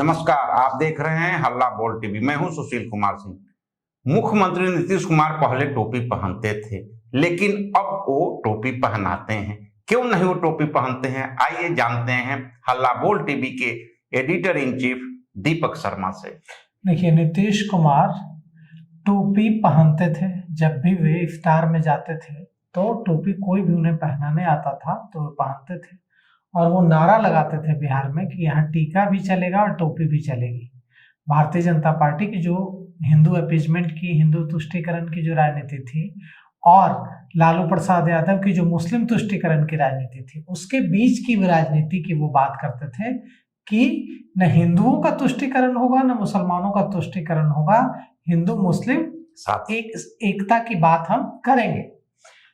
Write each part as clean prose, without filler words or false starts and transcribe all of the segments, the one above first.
नमस्कार, आप देख रहे हैं हल्ला बोल टीवी। मैं हूं सुशील कुमार सिंह। मुख्यमंत्री नीतीश कुमार पहले टोपी पहनते थे, लेकिन अब वो टोपी पहनाते हैं। क्यों नहीं वो टोपी पहनते हैं, आइए जानते हैं हल्ला बोल टीवी के editor in chief Deepak Sharma से। देखिए, नीतीश कुमार टोपी पहनते थे। जब भी वे इफ्तार में जाते थे तो टोपी कोई भी उन्हें पहनाने आता था तो वे पहनते थे, और वो नारा लगाते थे बिहार में कि यहाँ टीका भी चलेगा और टोपी भी चलेगी। भारतीय जनता पार्टी की जो हिंदू अपीजमेंट की, हिंदू तुष्टीकरण की जो राजनीति थी, और लालू प्रसाद यादव की जो मुस्लिम तुष्टीकरण की राजनीति थी, उसके बीच की राजनीति की वो बात करते थे कि न हिंदुओं का तुष्टीकरण होगा न मुसलमानों का तुष्टीकरण होगा, हिंदू मुस्लिम एकता की बात हम करेंगे।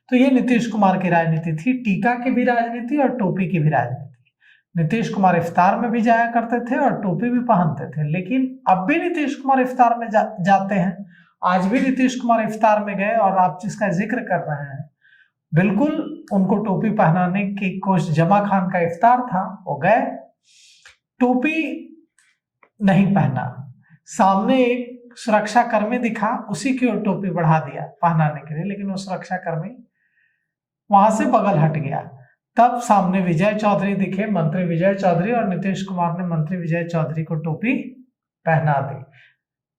तो ये नीतीश कुमार की राजनीति थी, टीका की भी राजनीति और टोपी की भी राजनीति। नीतीश कुमार इफ्तार में भी जाया करते थे और टोपी भी पहनते थे, लेकिन अब भी नीतीश कुमार इफ्तार में जाते हैं। आज भी नीतीश कुमार इफ्तार में गए, और आप जिसका जिक्र कर रहे हैं, बिल्कुल उनको टोपी पहनाने की कोशिश, जमा खान का इफ्तार था, वो गए, टोपी नहीं पहना। सामने एक सुरक्षा कर्मी दिखा, उसी की ओर टोपी बढ़ा दिया पहनाने के लिए, लेकिन वो सुरक्षा कर्मी वहां से बगल हट गया। तब सामने विजय चौधरी दिखे, मंत्री विजय चौधरी, और नीतीश कुमार ने मंत्री विजय चौधरी को टोपी पहना दी।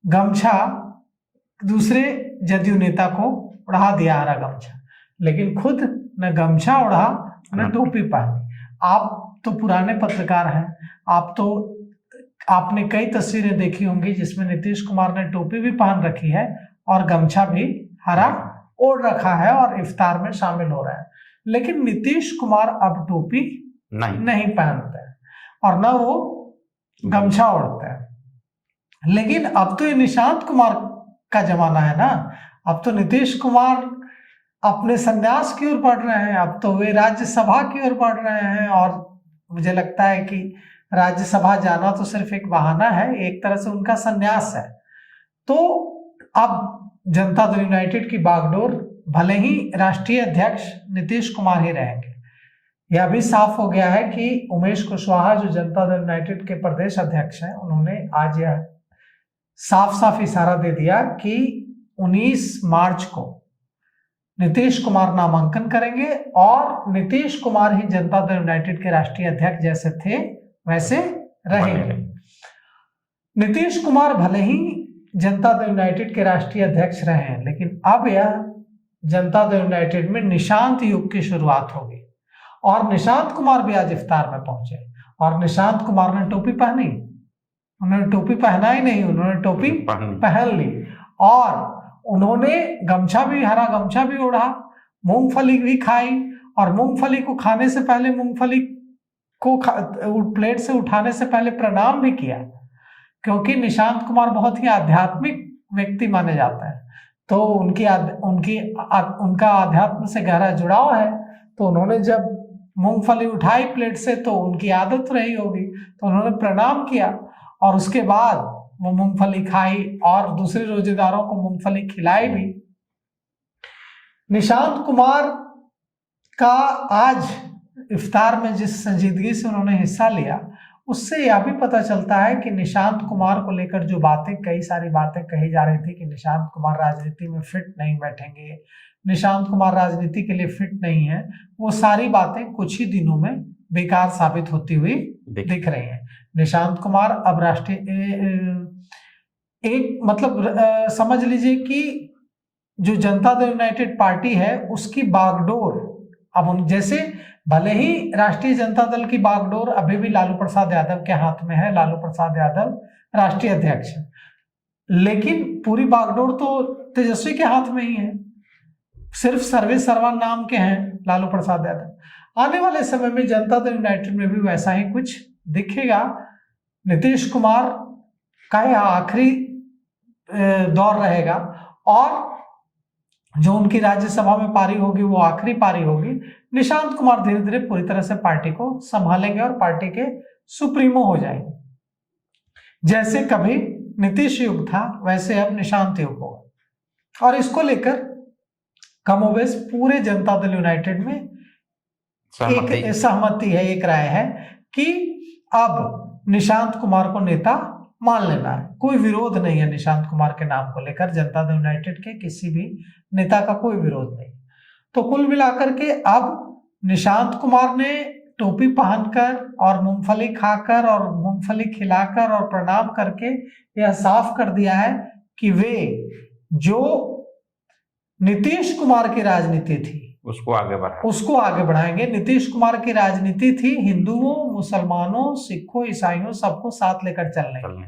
गमछा दूसरे जदयू नेता को उड़ा दिया, हरा गमछा, लेकिन खुद न गमछा उड़ा न टोपी पहनी। आप तो पुराने पत्रकार हैं, आपने कई तस्वीरें देखी होंगी जिसमें नीतीश कुमार ने टोपी भी पहन रखी है और गमछा भी हरा ओढ़ रखा है और इफ्तार में शामिल हो रहा है। लेकिन नीतीश कुमार अब टोपी नहीं पहनते हैं और न वो गमछा ओढ़ते हैं। लेकिन अब तो ये निशांत कुमार का जमाना है ना। अब तो नीतीश कुमार अपने संन्यास की ओर बढ़ रहे हैं, अब तो वे राज्यसभा की ओर बढ़ रहे हैं, और मुझे लगता है कि राज्यसभा जाना तो सिर्फ एक बहाना है, एक तरह से उनका संन्यास है। तो अब जनता दल यूनाइटेड की बागडोर भले ही राष्ट्रीय अध्यक्ष नीतीश कुमार ही रहेंगे। यह भी साफ हो गया है कि उमेश कुशवाहा, जो जनता दल यूनाइटेड के प्रदेश अध्यक्ष हैं, उन्होंने आज यह साफ इशारा दे दिया कि 19 मार्च को नीतीश कुमार नामांकन करेंगे और नीतीश कुमार ही जनता दल यूनाइटेड के राष्ट्रीय अध्यक्ष जैसे थे वैसे रहेंगे। नीतीश कुमार भले ही जनता दल यूनाइटेड के राष्ट्रीय अध्यक्ष रहे हैं, लेकिन अब यह जनता दल यूनाइटेड में निशांत युग की शुरुआत होगी। और निशांत कुमार भी आज इफ्तार में पहुंचे, और निशांत कुमार ने टोपी पहनी, उन्होंने टोपी पहना ही नहीं, उन्होंने टोपी पहन ली, और उन्होंने गमछा भी, हरा गमछा भी ओढ़ा, मूंगफली भी खाई, और मूंगफली को खाने से पहले, मूंगफली को प्लेट से उठाने से पहले प्रणाम भी किया, क्योंकि निशांत कुमार बहुत ही आध्यात्मिक व्यक्ति माने जाते हैं। तो उनका आध्यात्म से गहरा जुड़ाव है, तो उन्होंने जब मूंगफली उठाई प्लेट से तो उनकी आदत रही होगी, तो उन्होंने प्रणाम किया, और उसके बाद वो मूंगफली खाई और दूसरे रोजेदारों को मूंगफली खिलाई भी। निशांत कुमार का आज इफ्तार में जिस संजीदगी से उन्होंने हिस्सा लिया, उससे यह भी पता चलता है कि निशांत कुमार को लेकर जो कई सारी बातें कही जा रही थी कि निशांत कुमार राजनीति में फिट नहीं बैठेंगे, निशांत कुमार राजनीति के लिए फिट नहीं है, वो सारी बातें कुछ ही दिनों में बेकार साबित होती हुई दिख रही हैं। निशांत कुमार अब समझ लीजिए कि जो जनता दल यूनाइटेड पार्टी है उसकी बागडोर अब जैसे भले ही राष्ट्रीय जनता दल की बागडोर अभी भी लालू प्रसाद यादव के हाथ में है, लालू प्रसाद यादव राष्ट्रीय अध्यक्ष है, लेकिन पूरी बागडोर तो तेजस्वी के हाथ में ही है। सिर्फ सर्वे सर्वा नाम के हैं लालू प्रसाद यादव। आने वाले समय में जनता दल यूनाइटेड में भी वैसा ही कुछ दिखेगा। नीतीश कुमार का यह आखिरी दौर रहेगा, और जो उनकी राज्यसभा में पारी होगी वो आखिरी पारी होगी। निशांत कुमार धीरे धीरे पूरी तरह से पार्टी को संभालेंगे और पार्टी के सुप्रीमो हो जाएंगे। जैसे कभी नीतीश युग था वैसे अब निशांत युग होगा, और इसको लेकर कमोबेश पूरे जनता दल यूनाइटेड में एक सहमति है, एक राय है कि अब निशांत कुमार को नेता मान लेना है। कोई विरोध नहीं है निशांत कुमार के नाम को लेकर, जनता दल यूनाइटेड के किसी भी नेता का कोई विरोध नहीं। तो कुल मिलाकर के अब निशांत कुमार ने टोपी पहनकर और मूंगफली खाकर और मूंगफली खिलाकर और प्रणाम करके यह साफ कर दिया है कि वे जो नीतीश कुमार की राजनीति थी उसको आगे बढ़ाएंगे। नीतीश कुमार की राजनीति थी हिंदुओं, मुसलमानों, सिखों, ईसाइयों सबको साथ लेकर चलने।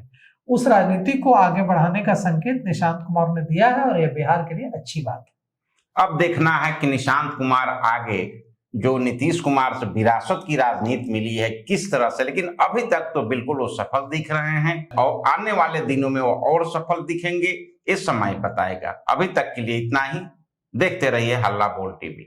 उस राजनीति को आगे बढ़ाने का संकेत निशांत कुमार ने दिया है और यह बिहार के लिए अच्छी बात है। अब देखना है कि निशांत कुमार आगे जो नीतीश कुमार से विरासत की राजनीति मिली है किस तरह से, लेकिन अभी तक तो बिल्कुल वो सफल दिख रहे हैं और आने वाले दिनों में वो और सफल दिखेंगे, इस समय बताएगा। अभी तक के लिए इतना ही। देखते रहिए हल्ला बोल टीवी।